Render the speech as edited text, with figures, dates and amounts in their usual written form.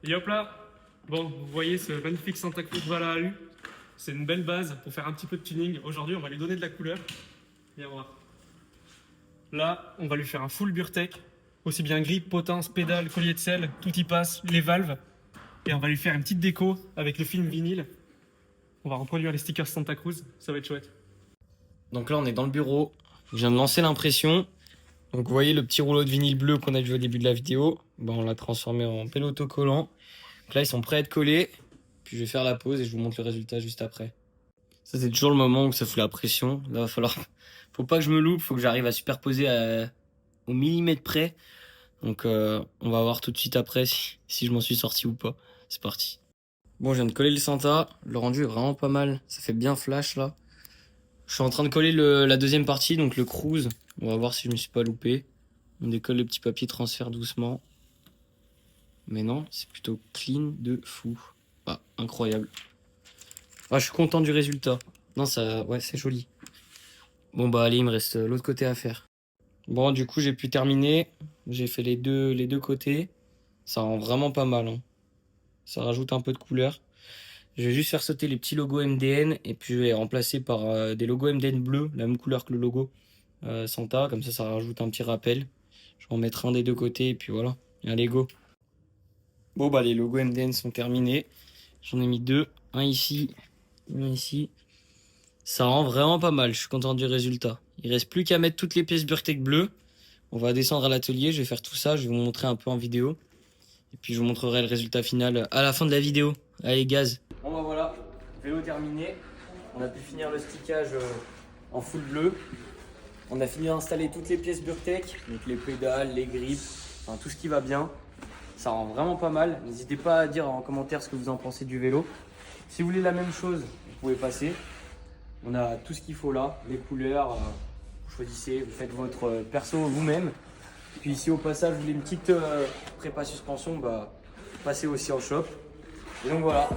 Et hop là, bon, vous voyez ce magnifique Santa Cruz Valhalla. C'est une belle base pour faire un petit peu de tuning. Aujourd'hui, on va lui donner de la couleur. Viens voir. Là, on va lui faire un full Burtec. Aussi bien grip, potence, pédale, collier de selle, tout y passe, les valves. Et on va lui faire une petite déco avec le film vinyle. On va reproduire les stickers Santa Cruz, ça va être chouette. Donc là, on est dans le bureau. Je viens de lancer l'impression. Donc vous voyez le petit rouleau de vinyle bleu qu'on a vu au début de la vidéo. Bon, on l'a transformé en pelle autocollant. Donc là, ils sont prêts à être collés. Puis je vais faire la pause et je vous montre le résultat juste après. Ça, c'est toujours le moment où ça fout la pression. Là, faut pas que je me loupe, faut que j'arrive à superposer au millimètre près. Donc on va voir tout de suite après si je m'en suis sorti ou pas. C'est parti. Bon, je viens de coller le Santa. Le rendu est vraiment pas mal. Ça fait bien flash là. Je suis en train de coller la deuxième partie, donc le cruise. On va voir si je me suis pas loupé. On décolle le petit papier transfert doucement. Mais non, c'est plutôt clean de fou. Ah, incroyable. Ah, je suis content du résultat. Non, ouais, c'est joli. Bon bah allez, il me reste l'autre côté à faire. Bon, du coup, j'ai pu terminer. J'ai fait les deux côtés. Ça rend vraiment pas mal, hein. Ça rajoute un peu de couleur. Je vais juste faire sauter les petits logos MDN et puis je vais remplacer par des logos MDN bleus, la même couleur que le logo Santa. Comme ça rajoute un petit rappel. Je vais en mettre un des deux côtés et puis voilà. Allez, go. Bon, bah les logos MDN sont terminés. J'en ai mis deux. Un ici, un ici. Ça rend vraiment pas mal. Je suis content du résultat. Il reste plus qu'à mettre toutes les pièces Burtec bleues. On va descendre à l'atelier. Je vais faire tout ça. Je vais vous montrer un peu en vidéo. Et puis je vous montrerai le résultat final à la fin de la vidéo. Allez, gaz. Bon bah voilà, vélo terminé. On a pu finir le stickage en full bleu. On a fini d'installer toutes les pièces Burtec, donc les pédales, les grips, enfin tout ce qui va bien. Ça rend vraiment pas mal. N'hésitez pas à dire en commentaire ce que vous en pensez du vélo. Si vous voulez la même chose, vous pouvez passer. On a tout ce qu'il faut là, les couleurs, vous choisissez, vous faites votre perso vous-même. Puis ici au passage, vous voulez une petite prépa suspension, bah passez aussi en shop. Et donc voilà.